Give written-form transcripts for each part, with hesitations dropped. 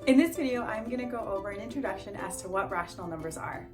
In this video, I'm going to go over an introduction as to what rational numbers are.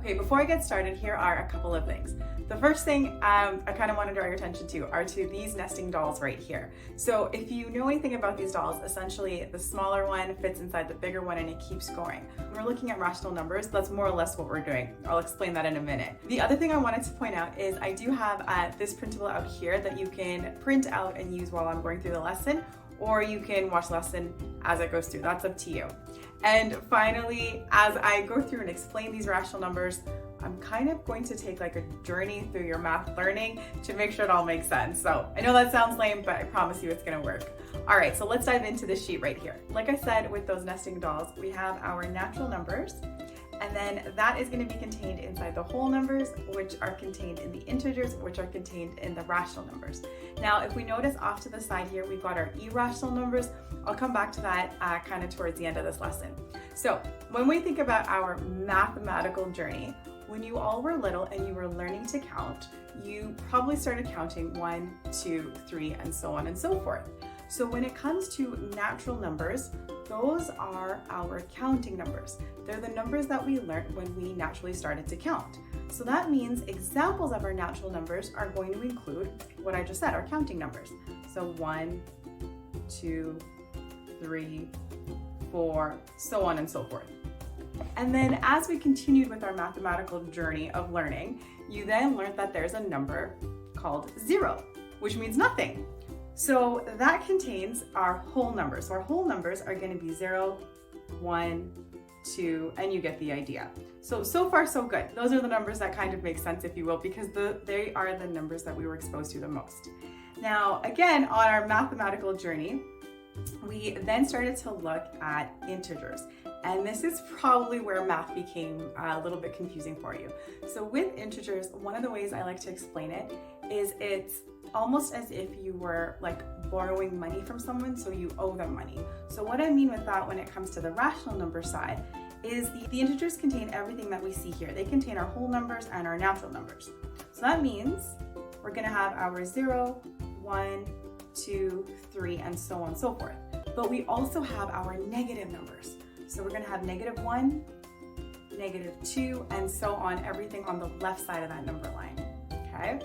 Okay, before I get started, here are a couple of things. The first thing I kind of want to draw your attention to are these nesting dolls right here. So if you know anything about these dolls, essentially the smaller one fits inside the bigger one and it keeps going. When we're looking at rational numbers, that's more or less what we're doing. I'll explain that in a minute. The other thing I wanted to point out is I do have this printable out here that you can print out and use while I'm going through the lesson, or you can watch the lesson as it goes through. That's up to you. And finally, as I go through and explain these rational numbers, I'm kind of going to take like a journey through your math learning to make sure it all makes sense. So I know that sounds lame, but I promise you it's gonna work. All right, so let's dive into this sheet right here. Like I said, with those nesting dolls, we have our natural numbers, and then that is going to be contained inside the whole numbers, which are contained in the integers, which are contained in the rational numbers. Now, if we notice off to the side here, we've got our irrational numbers. I'll come back to that kind of towards the end of this lesson. So when we think about our mathematical journey, when you all were little and you were learning to count, you probably started counting 1, 2, 3, and so on and so forth. So when it comes to natural numbers, those are our counting numbers. They're the numbers that we learned when we naturally started to count. So that means examples of our natural numbers are going to include what I just said, our counting numbers. So 1, 2, 3, 4, so on and so forth. And then as we continued with our mathematical journey of learning, you then learned that there's a number called 0, which means nothing. So that contains our whole numbers. So our whole numbers are going to be 0, 1, 2, and you get the idea. So far so good. Those are the numbers that kind of make sense, if you will, because they are the numbers that we were exposed to the most. Now, again, on our mathematical journey, we then started to look at integers. And this is probably where math became a little bit confusing for you. So with integers, one of the ways I like to explain it is it's almost as if you were like borrowing money from someone, so you owe them money. So what I mean with that when it comes to the rational number side is the integers contain everything that we see here. They contain our whole numbers and our natural numbers. So that means we're gonna have our 0, 1, 2, 3, and so on and so forth. But we also have our negative numbers. So we're gonna have -1, -2, and so on, everything on the left side of that number line, okay?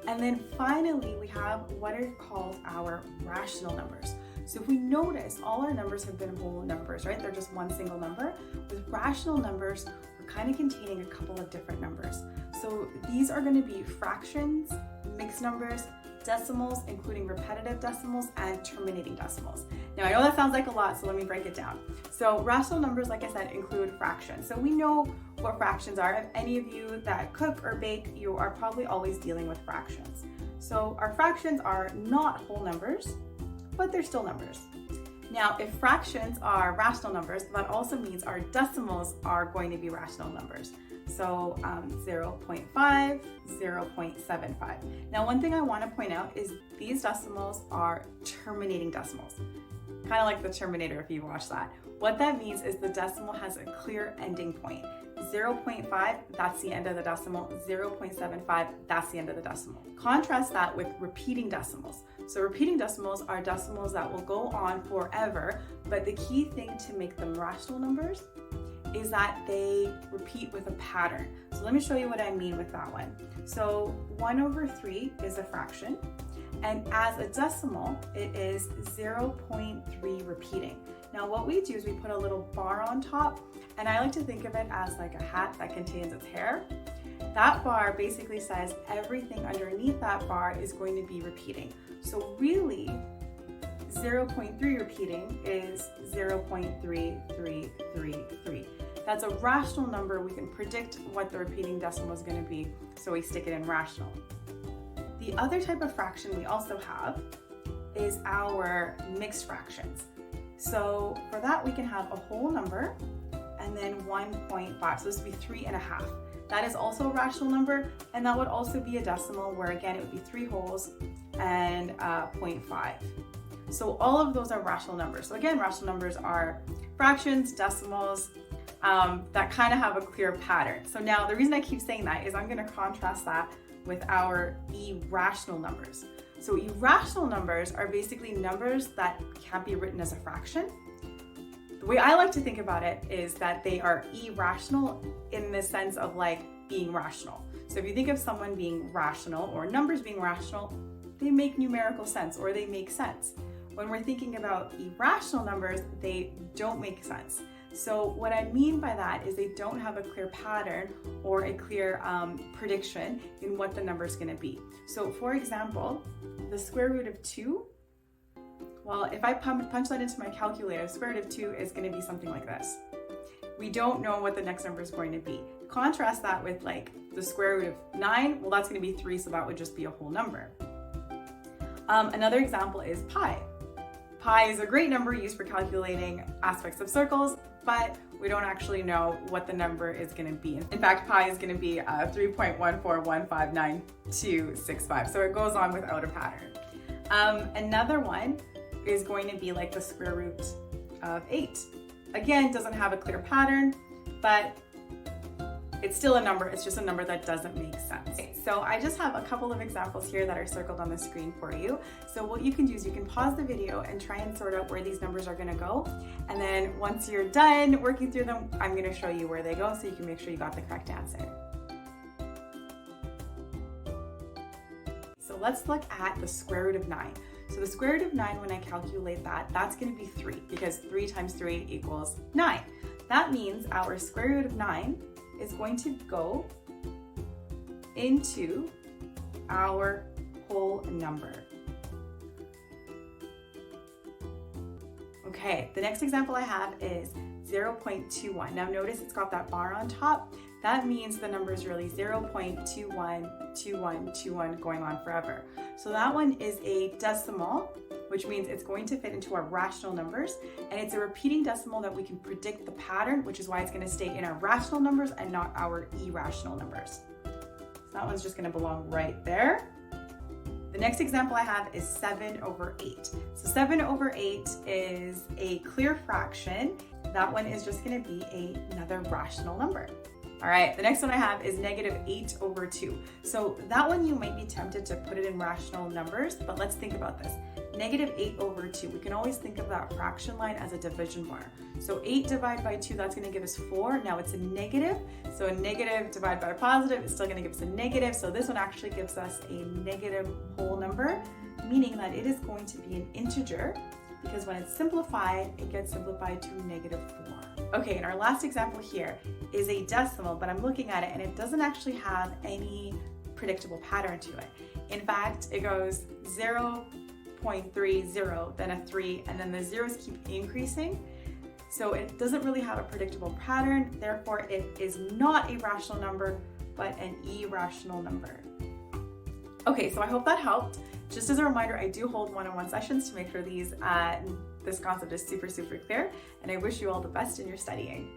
And then finally, we have what are called our rational numbers. So if we notice, all our numbers have been whole numbers, right? They're just one single number. With rational numbers, we're kind of containing a couple of different numbers. So these are going to be fractions, mixed numbers, decimals, including repetitive decimals, and terminating decimals. Now, I know that sounds like a lot, so let me break it down. So rational numbers, like I said, include fractions. So we know what fractions are. If any of you that cook or bake, you are probably always dealing with fractions. So our fractions are not whole numbers, but they're still numbers. Now, if fractions are rational numbers, that also means our decimals are going to be rational numbers. So 0.5, 0.75. Now, one thing I want to point out is these decimals are terminating decimals. Kind of like the Terminator if you watch that. What that means is the decimal has a clear ending point. 0.5, that's the end of the decimal. 0.75, that's the end of the decimal. Contrast that with repeating decimals. So repeating decimals are decimals that will go on forever, but the key thing to make them rational numbers is that they repeat with a pattern. So let me show you what I mean with that one. So 1/3 is a fraction, and as a decimal, it is 0.3 repeating. Now what we do is we put a little bar on top, and I like to think of it as like a hat that contains its hair. That bar basically says everything underneath that bar is going to be repeating. So really, 0.3 repeating is 0.3333. That's a rational number. We can predict what the repeating decimal is going to be, so we stick it in rational. The other type of fraction we also have is our mixed fractions. So for that, we can have a whole number and then 1.5. So this would be 3.5. That is also a rational number, and that would also be a decimal where again, it would be 3 wholes and 0.5. So all of those are rational numbers. So again, rational numbers are fractions, decimals, that kind of have a clear pattern. So now the reason I keep saying that is I'm going to contrast that with our irrational numbers. So irrational numbers are basically numbers that can't be written as a fraction. The way I like to think about it is that they are irrational in the sense of like being rational. So if you think of someone being rational or numbers being rational, they make numerical sense or they make sense. When we're thinking about irrational numbers, they don't make sense. So what I mean by that is they don't have a clear pattern or a clear prediction in what the number is going to be. So for example, the square root of 2, well, if I punch that into my calculator, the square root of 2 is going to be something like this. We don't know what the next number is going to be. Contrast that with like the square root of 9, well, that's going to be 3, so that would just be a whole number. Another example is pi. Pi is a great number used for calculating aspects of circles, but we don't actually know what the number is going to be. In fact, pi is going to be 3.1415965, so it goes on without a pattern. Another one is going to be like the square root of 8. Again, doesn't have a clear pattern, but it's still a number. It's just a number that doesn't make sense. Okay, so I just have a couple of examples here that are circled on the screen for you. So what you can do is you can pause the video and try and sort out where these numbers are going to go. And then once you're done working through them, I'm going to show you where they go so you can make sure you got the correct answer. So let's look at the square root of 9. So the square root of 9, when I calculate that, that's going to be 3 because 3 times 3 equals 9. That means our square root of 9 is going to go into our whole number. Okay, the next example I have is 0.21. Now notice it's got that bar on top. That means the number is really 0.212121 going on forever. So that one is a decimal, which means it's going to fit into our rational numbers, and it's a repeating decimal that we can predict the pattern, which is why it's going to stay in our rational numbers and not our irrational numbers. So that one's just going to belong right there. The next example I have is 7/8. So 7/8 is a clear fraction. That one is just going to be another rational number. All right, the next one I have is -8/2. So that one you might be tempted to put it in rational numbers, but let's think about this. -8/2, we can always think of that fraction line as a division bar. So 8 divided by 2, that's going to give us 4. Now it's a negative, so a negative divided by a positive is still going to give us a negative. So this one actually gives us a negative whole number, meaning that it is going to be an integer, because when it's simplified, it gets simplified to -4. Okay, and our last example here is a decimal, but I'm looking at it and it doesn't actually have any predictable pattern to it. In fact, it goes 0.30, then a 3, and then the zeros keep increasing. So it doesn't really have a predictable pattern. Therefore, it is not a rational number, but an irrational number. Okay, so I hope that helped. Just as a reminder, I do hold one-on-one sessions to make sure this concept is super, super clear, and I wish you all the best in your studying.